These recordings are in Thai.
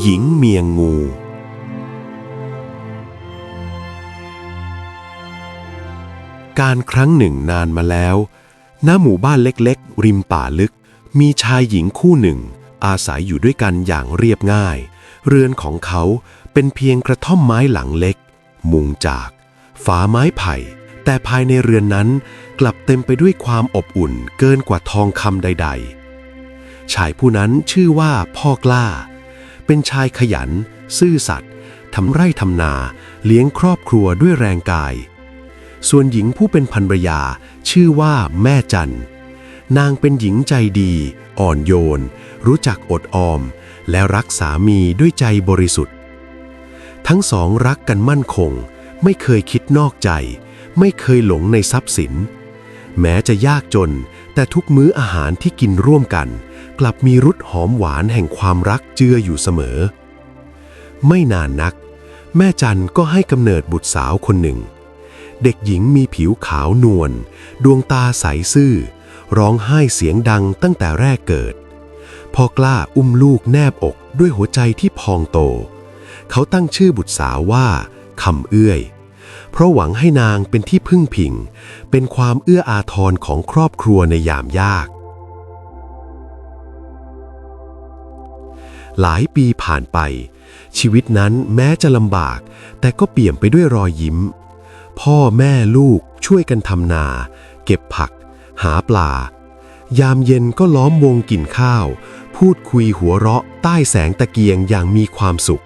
หญิงเมียงงูการครั้งหนึ่งนานมาแล้วณหมู่บ้านเล็กๆริมป่าลึกมีชายหญิงคู่หนึ่งอาศัยอยู่ด้วยกันอย่างเรียบง่ายเรือนของเขาเป็นเพียงกระท่อมไม้หลังเล็กมุงจากฝาไม้ไผ่แต่ภายในเรือนนั้นกลับเต็มไปด้วยความอบอุ่นเกินกว่าทองคำใดๆชายผู้นั้นชื่อว่าพ่อกล้าเป็นชายขยันซื่อสัตย์ทำไร่ทำนาเลี้ยงครอบครัวด้วยแรงกายส่วนหญิงผู้เป็นภรรยาชื่อว่าแม่จันนางเป็นหญิงใจดีอ่อนโยนรู้จักอดออมและรักสามีด้วยใจบริสุทธิ์ทั้งสองรักกันมั่นคงไม่เคยคิดนอกใจไม่เคยหลงในทรัพย์สินแม้จะยากจนแต่ทุกมื้ออาหารที่กินร่วมกันกลับมีรสหอมหวานแห่งความรักเจืออยู่เสมอไม่นานนักแม่จันก็ให้กำเนิดบุตรสาวคนหนึ่งเด็กหญิงมีผิวขาวนวลดวงตาใสซื่อร้องไห้เสียงดังตั้งแต่แรกเกิดพ่อกล้าอุ้มลูกแนบอกด้วยหัวใจที่พองโตเขาตั้งชื่อบุตรสาวว่าคำเอื้อยเพราะหวังให้นางเป็นที่พึ่งพิงเป็นความเอื้ออาทรของครอบครัวในยามยากหลายปีผ่านไปชีวิตนั้นแม้จะลำบากแต่ก็เปี่ยมไปด้วยรอยยิ้มพ่อแม่ลูกช่วยกันทำนาเก็บผักหาปลายามเย็นก็ล้อมวงกินข้าวพูดคุยหัวเราะใต้แสงตะเกียงอย่างมีความสุข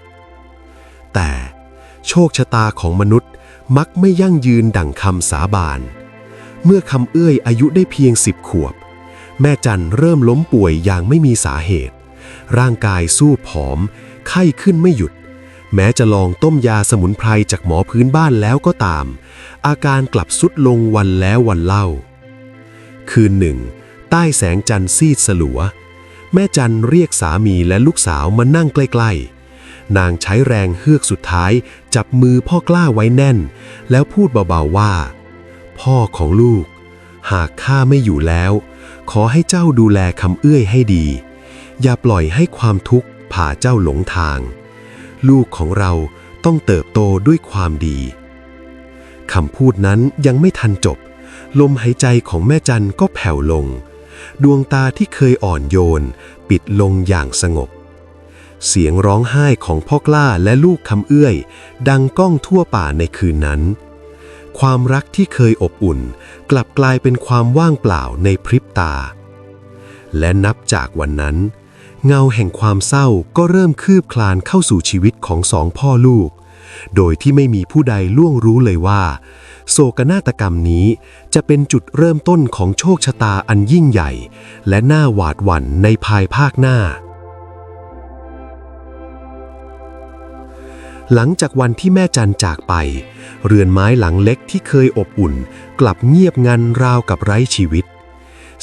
แต่โชคชะตาของมนุษย์มักไม่ยั่งยืนดั่งคำสาบานเมื่อคำเอื้อยอายุได้เพียง10 ขวบแม่จันเริ่มล้มป่วยอย่างไม่มีสาเหตุร่างกายสู้ผอมไข้ขึ้นไม่หยุดแม้จะลองต้มยาสมุนไพรจากหมอพื้นบ้านแล้วก็ตามอาการกลับทรุดลงวันแล้ววันเล่าคืนหนึ่งใต้แสงจันทร์ซีดสลัวแม่จันเรียกสามีและลูกสาวมานั่งใกล้ๆนางใช้แรงเฮือกสุดท้ายจับมือพ่อกล้าไว้แน่นแล้วพูดเบาๆว่าพ่อของลูกหากข้าไม่อยู่แล้วขอให้เจ้าดูแลคำเอื้อยให้ดีอย่าปล่อยให้ความทุกข์พาเจ้าหลงทางลูกของเราต้องเติบโตด้วยความดีคำพูดนั้นยังไม่ทันจบลมหายใจของแม่จันก็แผ่วลงดวงตาที่เคยอ่อนโยนปิดลงอย่างสงบเสียงร้องไห้ของพ่อกล้าและลูกคำเอื้อยดังก้องทั่วป่าในคืนนั้นความรักที่เคยอบอุ่นกลับกลายเป็นความว่างเปล่าในพริบตาและนับจากวันนั้นเงาแห่งความเศร้าก็เริ่มคืบคลานเข้าสู่ชีวิตของสองพ่อลูกโดยที่ไม่มีผู้ใดล่วงรู้เลยว่าโศกนาฏกรรมนี้จะเป็นจุดเริ่มต้นของโชคชะตาอันยิ่งใหญ่และน่าหวาดหวั่นในภายภาคหน้าหลังจากวันที่แม่จันจากไปเรือนไม้หลังเล็กที่เคยอบอุ่นกลับเงียบงันราวกับไร้ชีวิต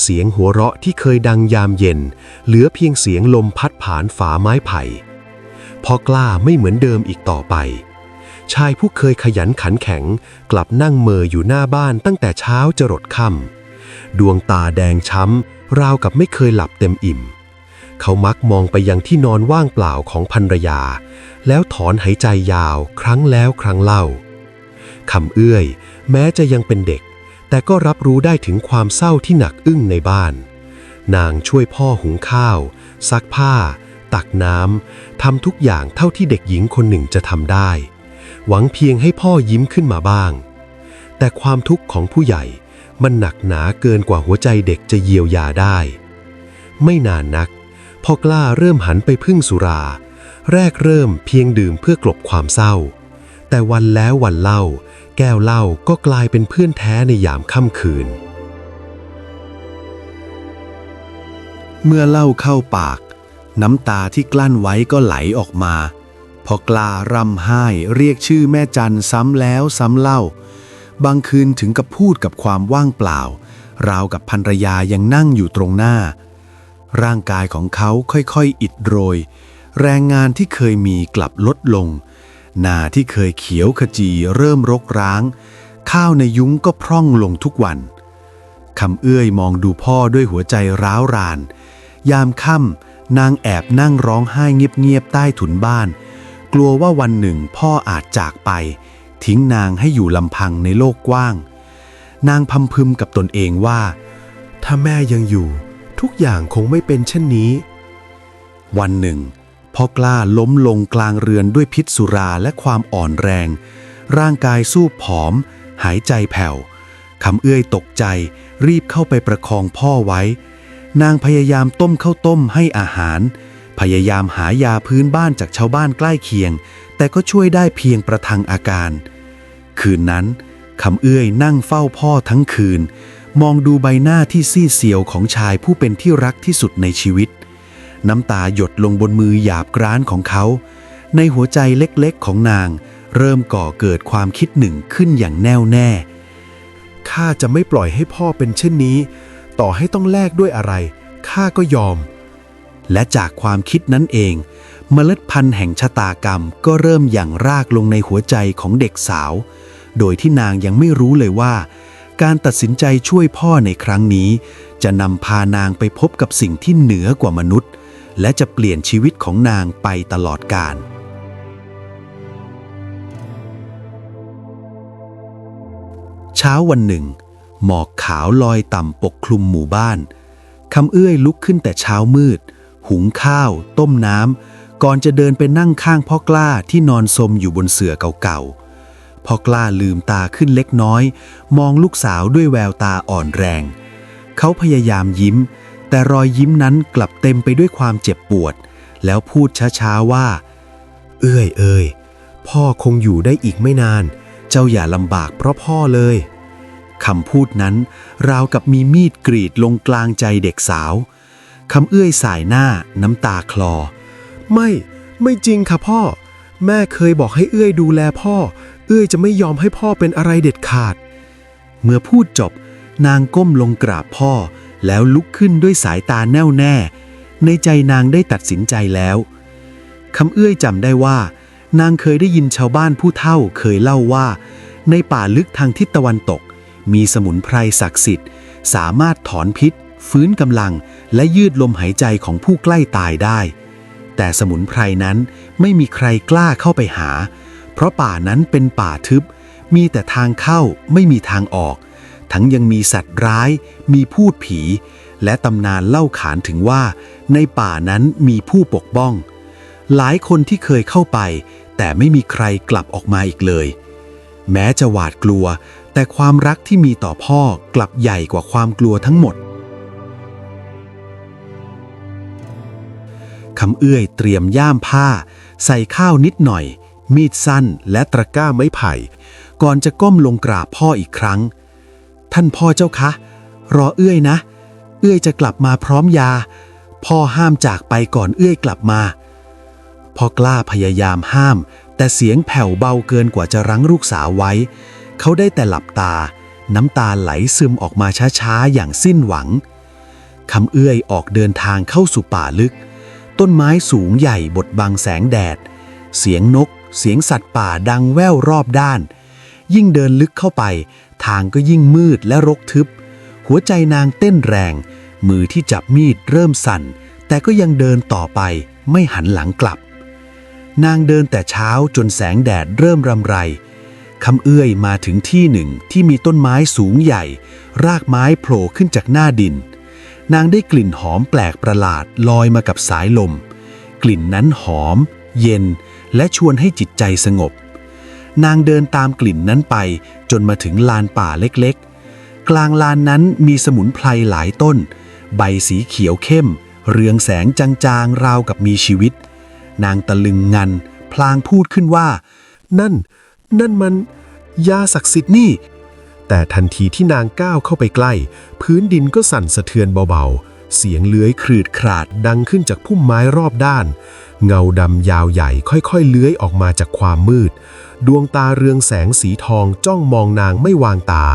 เสียงหัวเราะที่เคยดังยามเย็นเหลือเพียงเสียงลมพัดผ่านฝาไม้ไผ่พ่อกล้าไม่เหมือนเดิมอีกต่อไปชายผู้เคยขยันขันแข็งกลับนั่งเมออยู่หน้าบ้านตั้งแต่เช้าจรดค่ำดวงตาแดงช้ำราวกับไม่เคยหลับเต็มอิ่มเขามักมองไปยังที่นอนว่างเปล่าของภรรยาแล้วถอนหายใจยาวครั้งแล้วครั้งเล่าคำเอื้อยแม้จะยังเป็นเด็กแต่ก็รับรู้ได้ถึงความเศร้าที่หนักอึ้งในบ้านนางช่วยพ่อหุงข้าวซักผ้าตักน้ำทำทุกอย่างเท่าที่เด็กหญิงคนหนึ่งจะทำได้หวังเพียงให้พ่อยิ้มขึ้นมาบ้างแต่ความทุกข์ของผู้ใหญ่มันหนักหนาเกินกว่าหัวใจเด็กจะเยียวยาได้ไม่นานนักพ่อกล้าเริ่มหันไปพึ่งสุราแรกเริ่มเพียงดื่มเพื่อกลบความเศร้าแต่วันแล้ววันเล่าแก้วเหล้าก็กลายเป็นเพื่อนแท้ในยามค่ำคืนเมื่อเหล้าเข้าปากน้ำตาที่กลั้นไว้ก็ไหลออกมาพอกล้าร่ำไห้เรียกชื่อแม่จันซ้ำแล้วซ้ำเล่าบางคืนถึงกับพูดกับความว่างเปล่าราวกับภรรยายังนั่งอยู่ตรงหน้าร่างกายของเขาค่อยๆอิดโรยแรงงานที่เคยมีกลับลดลงนาที่เคยเขียวขจีเริ่มรกร้างข้าวในยุ้งก็พร่องลงทุกวันคำเอื้อยมองดูพ่อด้วยหัวใจร้าวรานยามค่ นางแอบนั่งร้องไห้เงียบๆใต้ถุนบ้านกลัวว่าวันหนึ่งพ่ออาจจากไปทิ้งนางให้อยู่ลำพังในโลกกว้างนางพำพึมกับตนเองว่าถ้าแม่ยังอยู่ทุกอย่างคงไม่เป็นเช่นนี้วันหนึ่งพ่อกล้าล้มลงกลางเรือนด้วยพิษสุราและความอ่อนแรงร่างกายสู้ผอมหายใจแผ่วคำเอื้อยตกใจรีบเข้าไปประคองพ่อไว้นางพยายามต้มข้าวต้มให้อาหารพยายามหายาพื้นบ้านจากชาวบ้านใกล้เคียงแต่ก็ช่วยได้เพียงประทังอาการคืนนั้นคำเอื้อยนั่งเฝ้าพ่อทั้งคืนมองดูใบหน้าที่ซีดเซียวของชายผู้เป็นที่รักที่สุดในชีวิตน้ำตาหยดลงบนมือหยาบกร้านของเขาในหัวใจเล็กๆของนางเริ่มก่อเกิดความคิดหนึ่งขึ้นอย่างแน่วแน่ข้าจะไม่ปล่อยให้พ่อเป็นเช่นนี้ต่อให้ต้องแลกด้วยอะไรข้าก็ยอมและจากความคิดนั้นเองเมล็ดพันธุ์แห่งชะตากรรมก็เริ่มหยั่งรากลงในหัวใจของเด็กสาวโดยที่นางยังไม่รู้เลยว่าการตัดสินใจช่วยพ่อในครั้งนี้จะนำพานางไปพบกับสิ่งที่เหนือกว่ามนุษย์และจะเปลี่ยนชีวิตของนางไปตลอดกาลเช้าวันหนึ่งหมอกขาวลอยต่ำปกคลุมหมู่บ้านคำเอื้อยลุกขึ้นแต่เช้ามืดหุงข้าวต้มน้ำก่อนจะเดินไปนั่งข้างพ่อกล้าที่นอนซมอยู่บนเสื่อเก่าๆพ่อกล้าลืมตาขึ้นเล็กน้อยมองลูกสาวด้วยแววตาอ่อนแรงเขาพยายามยิ้มแต่รอยยิ้มนั้นกลับเต็มไปด้วยความเจ็บปวดแล้วพูดช้าๆว่าเอ้ยพ่อคงอยู่ได้อีกไม่นานเจ้าอย่าลำบากเพราะพ่อเลยคำพูดนั้นราวกับมีมีดกรีดลงกลางใจเด็กสาวคำเอื้อยสายหน้าน้ำตาคลอไม่จริงค่ะพ่อแม่เคยบอกให้เอื้อยดูแลพ่อเอื้อยจะไม่ยอมให้พ่อเป็นอะไรเด็ดขาดเมื่อพูดจบนางก้มลงกราบพ่อแล้วลุกขึ้นด้วยสายตาแน่วแน่ในใจนางได้ตัดสินใจแล้วคำเอื้อยจำได้ว่านางเคยได้ยินชาวบ้านผู้เฒ่าเคยเล่าว่าในป่าลึกทางทิศตะวันตกมีสมุนไพรศักดิ์สิทธิ์สามารถถอนพิษฟื้นกำลังและยืดลมหายใจของผู้ใกล้ตายได้แต่สมุนไพรนั้นไม่มีใครกล้าเข้าไปหาเพราะป่านั้นเป็นป่าทึบมีแต่ทางเข้าไม่มีทางออกทั้งยังมีสัตว์ร้ายมีพูดผีและตำนานเล่าขานถึงว่าในป่านั้นมีผู้ปกป้องหลายคนที่เคยเข้าไปแต่ไม่มีใครกลับออกมาอีกเลยแม้จะหวาดกลัวแต่ความรักที่มีต่อพ่อกลับใหญ่กว่าความกลัวทั้งหมดคำเอื้อยเตรียมย่ามผ้าใส่ข้าวนิดหน่อยมีดสั้นและตะกร้าไม้ไผ่ก่อนจะก้มลงกราบพ่ออีกครั้งท่านพ่อเจ้าคะรอเอื้อยนะเอื้อยจะกลับมาพร้อมยาพ่อห้ามจากไปก่อนเอื้อยกลับมาพ่อกล้าพยายามห้ามแต่เสียงแผ่วเบาเกินกว่าจะรั้งลูกสาวไว้เขาได้แต่หลับตาน้ำตาไหลซึมออกมาช้าๆอย่างสิ้นหวังคำเอื้อยออกเดินทางเข้าสู่ป่าลึกต้นไม้สูงใหญ่บดบังแสงแดดเสียงนกเสียงสัตว์ป่าดังแว่วรอบด้านยิ่งเดินลึกเข้าไปทางก็ยิ่งมืดและรกทึบหัวใจนางเต้นแรงมือที่จับมีดเริ่มสั่นแต่ก็ยังเดินต่อไปไม่หันหลังกลับนางเดินแต่เช้าจนแสงแดดเริ่มรำไรคำเอื้อยมาถึงที่หนึ่งที่มีต้นไม้สูงใหญ่รากไม้โผล่ขึ้นจากหน้าดินนางได้กลิ่นหอมแปลกประหลาดลอยมากับสายลมกลิ่นนั้นหอมเย็นและชวนให้จิตใจสงบนางเดินตามกลิ่นนั้นไปจนมาถึงลานป่าเล็กๆกลางลานนั้นมีสมุนไพรหลายต้นใบสีเขียวเข้มเรืองแสงจางๆราวกับมีชีวิตนางตะลึงงันพลางพูดขึ้นว่านั่นมันยาศักดิ์สิทธิ์นี่แต่ทันทีที่นางก้าวเข้าไปใกล้พื้นดินก็สั่นสะเทือนเบาๆเสียงเลื้อยครืดคราดดังขึ้นจากพุ่มไม้รอบด้านเงาดำยาวใหญ่ค่อยๆเลื้อยออกมาจากความมืดดวงตาเรืองแสงสีทองจ้องมองนางไม่วางตา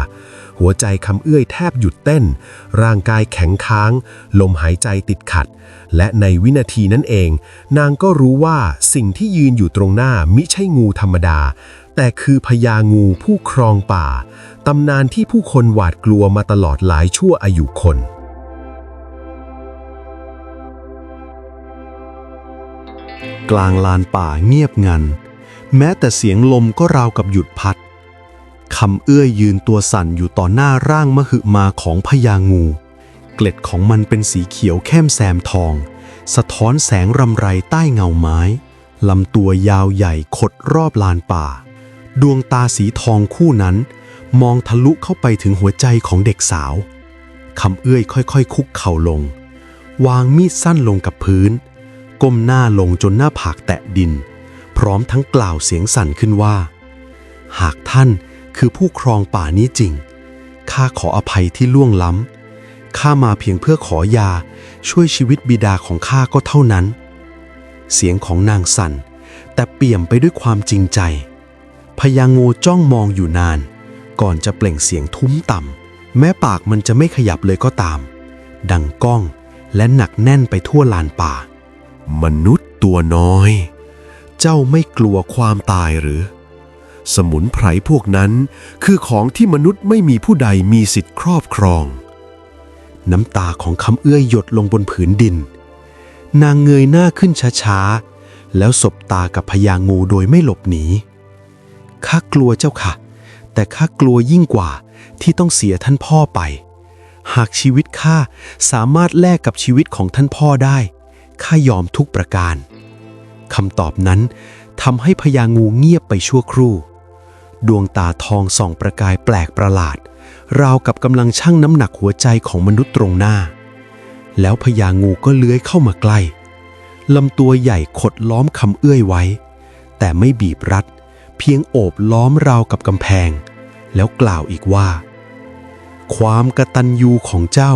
หัวใจคำเอื้อยแทบหยุดเต้นร่างกายแข็งค้างลมหายใจติดขัดและในวินาทีนั้นเองนางก็รู้ว่าสิ่งที่ยืนอยู่ตรงหน้ามิใช่งูธรรมดาแต่คือพญางูผู้ครองป่าตำนานที่ผู้คนหวาดกลัวมาตลอดหลายชั่วอายุคน กลางลานป่าเงียบงันแม้แต่เสียงลมก็ราวกับหยุดพัดคำเอื้อยยืนตัวสั่นอยู่ต่อหน้าร่างมหึมาของพญางูเกล็ดของมันเป็นสีเขียวเข้มแซมทองสะท้อนแสงรำไรใต้เงาไม้ลำตัวยาวใหญ่ขดรอบลานป่าดวงตาสีทองคู่นั้นมองทะลุเข้าไปถึงหัวใจของเด็กสาวคำเอื้อยค่อยๆคุกเข่าลงวางมีดสั้นลงกับพื้นก้มหน้าลงจนหน้าผากแตะดินพร้อมทั้งกล่าวเสียงสั่นขึ้นว่าหากท่านคือผู้ครองป่านี้จริงข้าขออภัยที่ล่วงล้ำข้ามาเพียงเพื่อขอยาช่วยชีวิตบิดาของข้าก็เท่านั้นเสียงของนางสั่นแต่เปี่ยมไปด้วยความจริงใจพญางูจ้องมองอยู่นานก่อนจะเปล่งเสียงทุ้มต่ำแม้ปากมันจะไม่ขยับเลยก็ตามดังก้องและหนักแน่นไปทั่วลานป่ามนุษย์ตัวน้อยเจ้าไม่กลัวความตายหรือสมุนไพรพวกนั้นคือของที่มนุษย์ไม่มีผู้ใดมีสิทธิ์ครอบครองน้ำตาของคำเอื้อยหยดลงบนผืนดินนางเงยหน้าขึ้นช้าๆแล้วสบตากับพญางูโดยไม่หลบหนีข้ากลัวเจ้าค่ะแต่ข้ากลัวยิ่งกว่าที่ต้องเสียท่านพ่อไปหากชีวิตข้าสามารถแลกกับชีวิตของท่านพ่อได้ข้ายอมทุกประการคำตอบนั้นทำให้พญางูเงียบไปชั่วครู่ดวงตาทองส่องประกายแปลกประหลาดราวกับกำลังชั่งน้ำหนักหัวใจของมนุษย์ตรงหน้าแล้วพญางูก็เลื้อยเข้ามาใกล้ลำตัวใหญ่ขดล้อมคำเอื้อยไว้แต่ไม่บีบรัดเพียงโอบล้อมราวกับกำแพงแล้วกล่าวอีกว่าความกตัญญูของเจ้า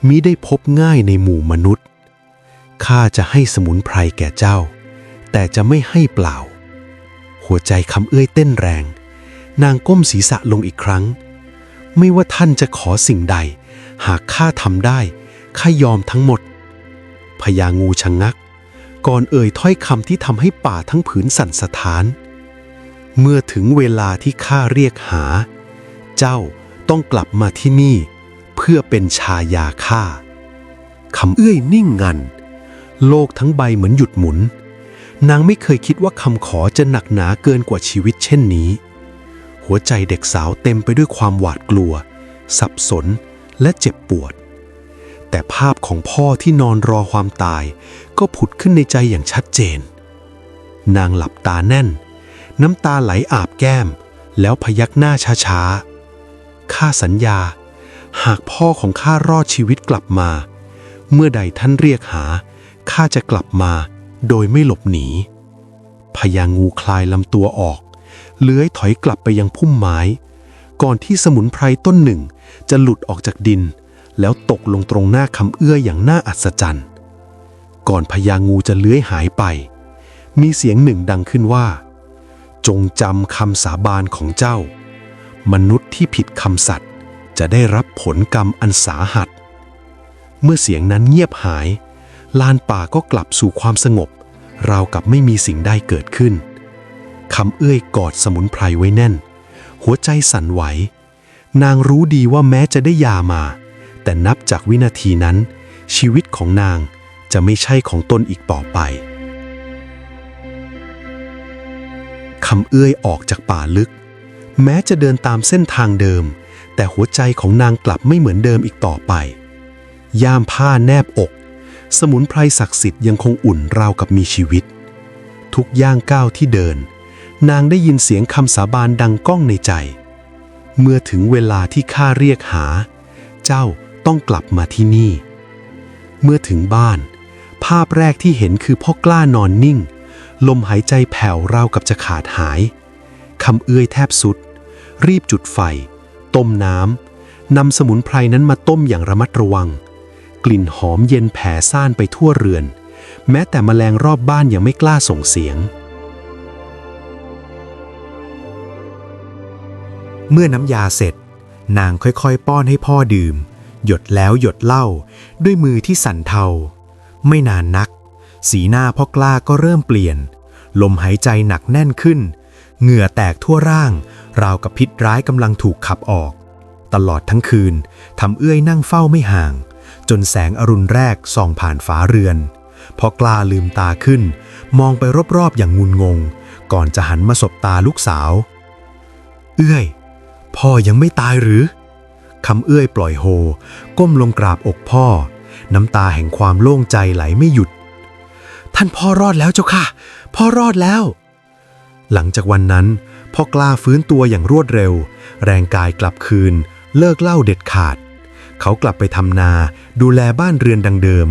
มิได้พบง่ายในหมู่มนุษย์ข้าจะให้สมุนไพรแก่เจ้าแต่จะไม่ให้เปล่าหัวใจคำเอื้อยเต้นแรงนางก้มศีรษะลงอีกครั้งไม่ว่าท่านจะขอสิ่งใดหากข้าทำได้ข้ายอมทั้งหมดพญางูชะงักก่อนเอ่ยถ้อยคำที่ทำให้ป่าทั้งผืนสั่นสะท้านเมื่อถึงเวลาที่ข้าเรียกหาเจ้าต้องกลับมาที่นี่เพื่อเป็นชายาข้าคำเอื้อยนิ่งงันโลกทั้งใบเหมือนหยุดหมุนนางไม่เคยคิดว่าคำขอจะหนักหนาเกินกว่าชีวิตเช่นนี้หัวใจเด็กสาวเต็มไปด้วยความหวาดกลัวสับสนและเจ็บปวดแต่ภาพของพ่อที่นอนรอความตายก็ผุดขึ้นในใจอย่างชัดเจนนางหลับตาแน่นน้ำตาไหลอาบแก้มแล้วพยักหน้าช้าๆข้าสัญญาหากพ่อของข้ารอดชีวิตกลับมาเมื่อใดท่านเรียกหาข้าจะกลับมาโดยไม่หลบหนีพญางูคลายลำตัวออกเลื้อยถอยกลับไปยังพุ่มไม้ก่อนที่สมุนไพรต้นหนึ่งจะหลุดออกจากดินแล้วตกลงตรงหน้าคำเอื้ออย่างน่าอัศจรรย์ก่อนพญางูจะเลื้อยหายไปมีเสียงหนึ่งดังขึ้นว่าจงจำคำสาบานของเจ้ามนุษย์ที่ผิดคำสัตย์จะได้รับผลกรรมอันสาหัสเมื่อเสียงนั้นเงียบหายลานป่าก็กลับสู่ความสงบราวกับไม่มีสิ่งใดเกิดขึ้นคำเอื้อยกอดสมุนไพรไว้แน่นหัวใจสั่นไหวนางรู้ดีว่าแม้จะได้ยามาแต่นับจากวินาทีนั้นชีวิตของนางจะไม่ใช่ของตนอีกต่อไปคำเอื้อยออกจากป่าลึกแม้จะเดินตามเส้นทางเดิมแต่หัวใจของนางกลับไม่เหมือนเดิมอีกต่อไปย่ามผ้าแนบอกสมุนไพรศักดิ์สิทธิ์ยังคงอุ่นราวกับมีชีวิตทุกย่างก้าวที่เดินนางได้ยินเสียงคำสาบานดังก้องในใจเมื่อถึงเวลาที่ข้าเรียกหาเจ้าต้องกลับมาที่นี่เมื่อถึงบ้านภาพแรกที่เห็นคือพ่อกล้านอนนิ่งลมหายใจแผ่วราวกับจะขาดหายคำเอื้อยแทบสุดรีบจุดไฟต้มน้ำนำสมุนไพรนั้นมาต้มอย่างระมัดระวังกลิ่นหอมเย็นแผ่ซ่านไปทั่วเรือนแม้แต่แมลงรอบบ้านยังไม่กล้าส่งเสียงเมื่อน้ำยาเสร็จนางค่อยๆป้อนให้พ่อดื่มหยดแล้วหยดเล่าด้วยมือที่สั่นเทาไม่นานนักสีหน้าพ่อกล้าก็เริ่มเปลี่ยนลมหายใจหนักแน่นขึ้นเหงื่อแตกทั่วร่างราวกับพิษร้ายกำลังถูกขับออกตลอดทั้งคืนทำเอื้อยนั่งเฝ้าไม่ห่างจนแสงอรุณแรกส่องผ่านฝาเรือน พอกล้าลืมตาขึ้นมองไปรอบๆอย่างงุนงงก่อนจะหันมาสบตาลูกสาวเอื้อยพ่อยังไม่ตายหรือคำเอื้อยปล่อยโฮก้มลงกราบอกพ่อน้ำตาแห่งความโล่งใจไหลไม่หยุดท่านพ่อรอดแล้วเจ้าค่ะพ่อรอดแล้วหลังจากวันนั้นพ่อกล้าฟื้นตัวอย่างรวดเร็วแรงกายกลับคืนเลิกเหล้าเด็ดขาดเขากลับไปทำนาดูแลบ้านเรือนดังเดิม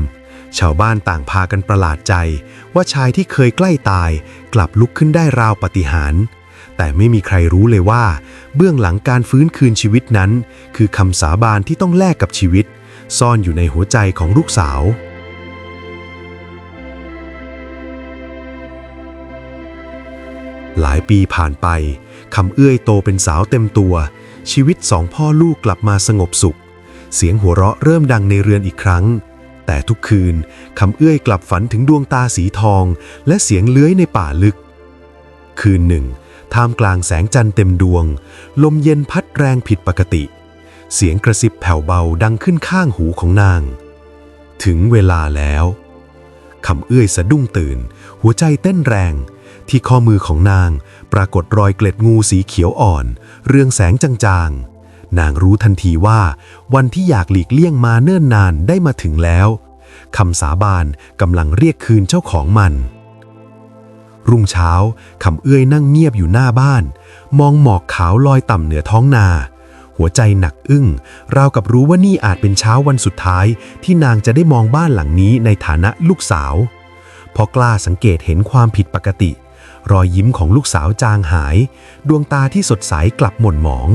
ชาวบ้านต่างพากันประหลาดใจว่าชายที่เคยใกล้ตายกลับลุกขึ้นได้ราวปาฏิหาริย์แต่ไม่มีใครรู้เลยว่าเบื้องหลังการฟื้นคืนชีวิตนั้นคือคำสาบานที่ต้องแลกกับชีวิตซ่อนอยู่ในหัวใจของลูกสาวหลายปีผ่านไปคำเอื้อยโตเป็นสาวเต็มตัวชีวิตสองพ่อลูกกลับมาสงบสุขเสียงหัวเราะเริ่มดังในเรือนอีกครั้งแต่ทุกคืนคำเอื้อยกลับฝันถึงดวงตาสีทองและเสียงเลื้อยในป่าลึกคืนหนึ่งท่ามกลางแสงจันทร์เต็มดวงลมเย็นพัดแรงผิดปกติเสียงกระซิบแผ่วเบาดังขึ้นข้างหูของนางถึงเวลาแล้วคำเอื้อยสะดุ้งตื่นหัวใจเต้นแรงที่ข้อมือของนางปรากฏรอยเกล็ดงูสีเขียวอ่อนเรืองแสงจางๆนางรู้ทันทีว่าวันที่อยากหลีกเลี่ยงมาเนิ่นนานได้มาถึงแล้วคำสาบานกำลังเรียกคืนเจ้าของมันรุ่งเช้าคำเอื้อยนั่งเงียบอยู่หน้าบ้านมองหมอกขาวลอยต่ำเหนือท้องนาหัวใจหนักอึ้งราวกับรู้ว่านี่อาจเป็นเช้าวันสุดท้ายที่นางจะได้มองบ้านหลังนี้ในฐานะลูกสาวพอกล้าสังเกตเห็นความผิดปกติรอยยิ้มของลูกสาวจางหายดวงตาที่สดใสกลับหม่นหมอง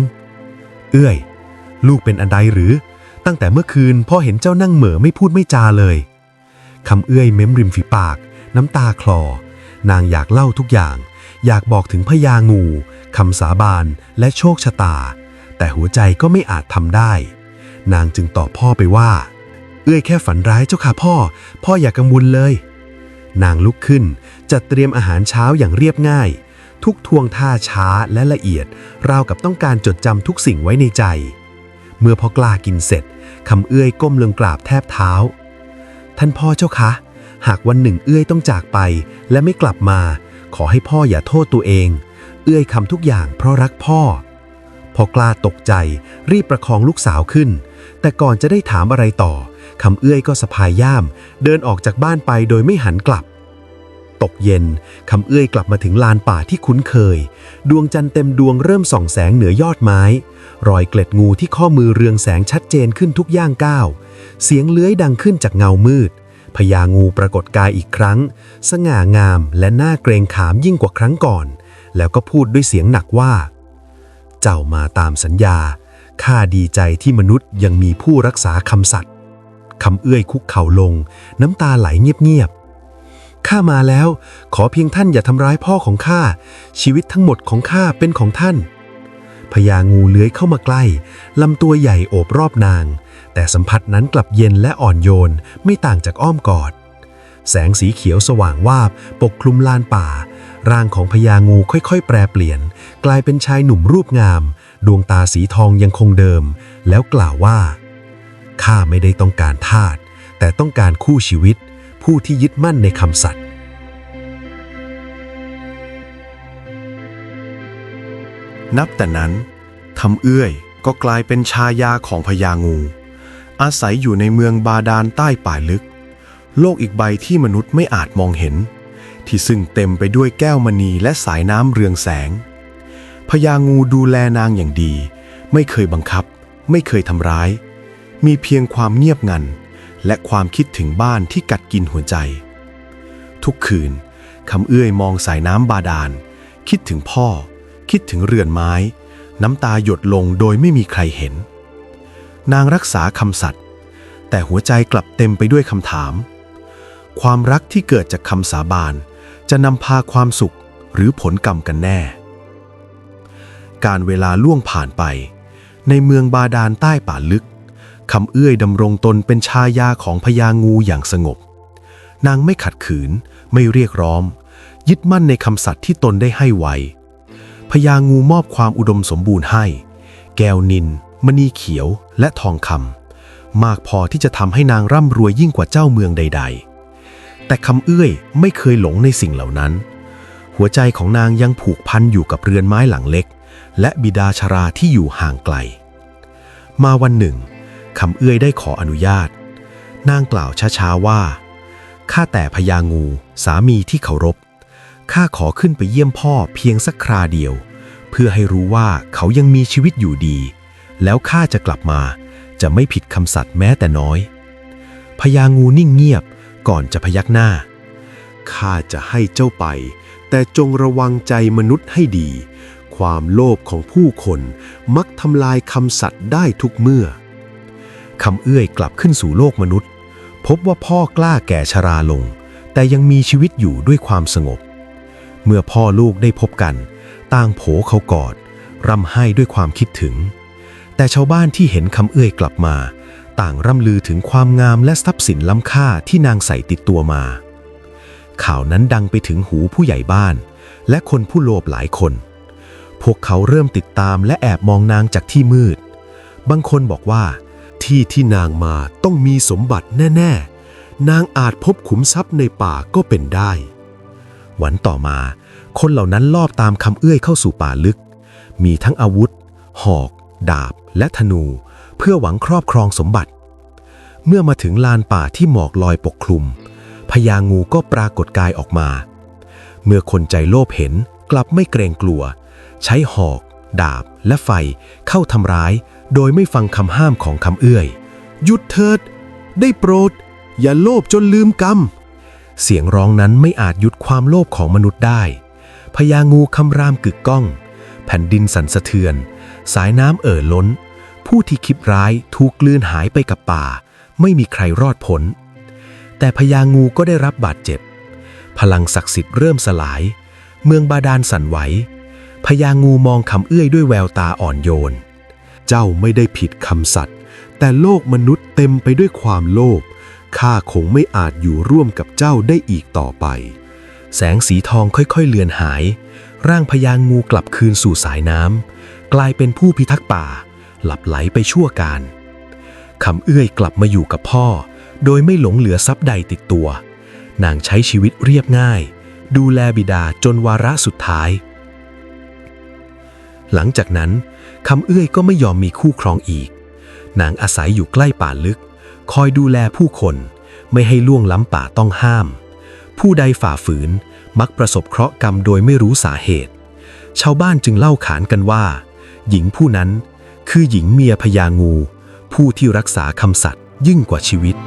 เอื้อยลูกเป็นอันใดหรือตั้งแต่เมื่อคืนพ่อเห็นเจ้านั่งเหม่อไม่พูดไม่จาเลยคำเอื้อยเม้มริมฝีปากน้ำตาคลอนางอยากเล่าทุกอย่างอยากบอกถึงพญางูคำสาบานและโชคชะตาแต่หัวใจก็ไม่อาจทำได้นางจึงตอบพ่อไปว่าเอื้อยแค่ฝันร้ายเจ้าค่ะพ่ออย่ากังวลเลยนางลุกขึ้นจัดเตรียมอาหารเช้าอย่างเรียบง่ายทุกทวงท่าช้าและละเอียดราวกับต้องการจดจำทุกสิ่งไว้ในใจเมื่อพ่อกล้ากินเสร็จคำเอื้อยก้มลงกราบแทบเท้าท่านพ่อเจ้าคะหากวันหนึ่งเอื้อยต้องจากไปและไม่กลับมาขอให้พ่ออย่าโทษตัวเองเอื้อยทำทุกอย่างเพราะรักพ่อพอกล้าตกใจรีบประคองลูกสาวขึ้นแต่ก่อนจะได้ถามอะไรต่อคำเอื้อยก็สะพายย่ามเดินออกจากบ้านไปโดยไม่หันกลับตกเย็นคำเอื้อยกลับมาถึงลานป่าที่คุ้นเคยดวงจันทร์เต็มดวงเริ่มส่องแสงเหนือยอดไม้รอยเกล็ดงูที่ข้อมือเรืองแสงชัดเจนขึ้นทุกย่างก้าวเสียงเลื้อยดังขึ้นจากเงามืดพญางูปรากฏกายอีกครั้งสง่างามและน่าเกรงขามยิ่งกว่าครั้งก่อนแล้วก็พูดด้วยเสียงหนักว่าเจ้ามาตามสัญญาข้าดีใจที่มนุษย์ยังมีผู้รักษาคำสัตย์คำเอื้อยคุกเข่าลงน้ำตาไหลเงียบๆข้ามาแล้วขอเพียงท่านอย่าทำร้ายพ่อของข้าชีวิตทั้งหมดของข้าเป็นของท่านพญางูเลื้อยเข้ามาใกล้ลำตัวใหญ่โอบรอบนางแต่สัมผัสนั้นกลับเย็นและอ่อนโยนไม่ต่างจากอ้อมกอดแสงสีเขียวสว่างวาบปกคลุมลานป่าร่างของพญางูค่อยๆแปรเปลี่ยนกลายเป็นชายหนุ่มรูปงามดวงตาสีทองยังคงเดิมแล้วกล่าวว่าข้าไม่ได้ต้องการทาสแต่ต้องการคู่ชีวิตผู้ที่ยึดมั่นในคำสัตย์นับแต่นั้นคำเอื้อยก็กลายเป็นชายาของพญางูอาศัยอยู่ในเมืองบาดาลใต้ป่าลึกโลกอีกใบที่มนุษย์ไม่อาจมองเห็นที่ซึ่งเต็มไปด้วยแก้วมณีและสายน้ำเรืองแสงพญางูดูแลนางอย่างดีไม่เคยบังคับไม่เคยทำร้ายมีเพียงความเงียบงันและความคิดถึงบ้านที่กัดกินหัวใจทุกคืนคำเอื้อยมองสายน้ำบาดาลคิดถึงพ่อคิดถึงเรือนไม้น้ำตาหยดลงโดยไม่มีใครเห็นนางรักษาคำสัตย์แต่หัวใจกลับเต็มไปด้วยคำถามความรักที่เกิดจากคำสาบานจะนำพาความสุขหรือผลกรรมกันแน่การเวลาล่วงผ่านไปในเมืองบาดาลใต้ป่าลึกคำเอื้อยดำรงตนเป็นชายาของพญางูอย่างสงบนางไม่ขัดขืนไม่เรียกร้องยึดมั่นในคำสัตย์ที่ตนได้ให้ไว้พญางูมอบความอุดมสมบูรณ์ให้แก้วนิลมณีเขียวและทองคำมากพอที่จะทำให้นางร่ำรวยยิ่งกว่าเจ้าเมืองใดๆ แต่คำเอื้อยไม่เคยหลงในสิ่งเหล่านั้นหัวใจของนางยังผูกพันอยู่กับเรือนไม้หลังเล็กและบิดาชราที่อยู่ห่างไกลมาวันหนึ่งคำเอื้อยได้ขออนุญาตนางกล่าวช้าๆว่าข้าแต่พญางูสามีที่เคารพข้าขอขึ้นไปเยี่ยมพ่อเพียงสักคราเดียวเพื่อให้รู้ว่าเขายังมีชีวิตอยู่ดีแล้วข้าจะกลับมาจะไม่ผิดคำสัตย์แม้แต่น้อยพญางูนิ่งเงียบก่อนจะพยักหน้าข้าจะให้เจ้าไปแต่จงระวังใจมนุษย์ให้ดีความโลภของผู้คนมักทำลายคำสัตย์ได้ทุกเมื่อคำเอื้อยกลับขึ้นสู่โลกมนุษย์พบว่าพ่อกล้าแก่ชราลงแต่ยังมีชีวิตอยู่ด้วยความสงบเมื่อพ่อลูกได้พบกันต่างโผเขากอดร่ำไห้ด้วยความคิดถึงแต่ชาวบ้านที่เห็นคำเอื้อยกลับมาต่างร่ำลือถึงความงามและทรัพย์สินล้ำค่าที่นางใส่ติดตัวมาข่าวนั้นดังไปถึงหูผู้ใหญ่บ้านและคนผู้โลภหลายคนพวกเขาเริ่มติดตามและแอบมองนางจากที่มืดบางคนบอกว่าที่นางมาต้องมีสมบัติแน่ๆนางอาจพบขุมทรัพย์ในป่าก็เป็นได้วันต่อมาคนเหล่านั้นลอบตามคำเอื้อยเข้าสู่ป่าลึกมีทั้งอาวุธหอกดาบและธนูเพื่อหวังครอบครองสมบัติเมื่อมาถึงลานป่าที่หมอกลอยปกคลุมพญางูก็ปรากฏกายออกมาเมื่อคนใจโลภเห็นกลับไม่เกรงกลัวใช้หอกดาบและไฟเข้าทำร้ายโดยไม่ฟังคำห้ามของคำเอื้อยหยุดเถิดได้โปรดอย่าโลภจนลืมกรรมเสียงร้องนั้นไม่อาจหยุดความโลภของมนุษย์ได้พญางูคำรามกึกก้องแผ่นดินสั่นสะเทือนสายน้ำล้นผู้ที่คิดร้ายถูกกลืนหายไปกับป่าไม่มีใครรอดพ้นแต่พญางูก็ได้รับบาดเจ็บพลังศักดิ์สิทธิ์เริ่มสลายเมืองบาดาลสั่นไหวพญางูมองคำเอื้อยด้วยแววตาอ่อนโยนเจ้าไม่ได้ผิดคำสัตย์แต่โลกมนุษย์เต็มไปด้วยความโลภข้าคงไม่อาจอยู่ร่วมกับเจ้าได้อีกต่อไปแสงสีทองค่อยๆเลือนหายร่างพญางูกลับคืนสู่สายน้ำกลายเป็นผู้พิทักษ์ป่าหลับไหลไปชั่วการคำเอื้อยกลับมาอยู่กับพ่อโดยไม่หลงเหลือทรัพย์ใดติดตัวนางใช้ชีวิตเรียบง่ายดูแลบิดาจนวาระสุดท้ายหลังจากนั้นคำเอื้อยก็ไม่ยอมมีคู่ครองอีกนางอาศัยอยู่ใกล้ป่าลึกคอยดูแลผู้คนไม่ให้ล่วงล้ำป่าต้องห้ามผู้ใดฝ่าฝืนมักประสบเคราะห์กรรมโดยไม่รู้สาเหตุชาวบ้านจึงเล่าขานกันว่าหญิงผู้นั้นคือหญิงเมียพญางูผู้ที่รักษาคำสัตย์ยิ่งกว่าชีวิต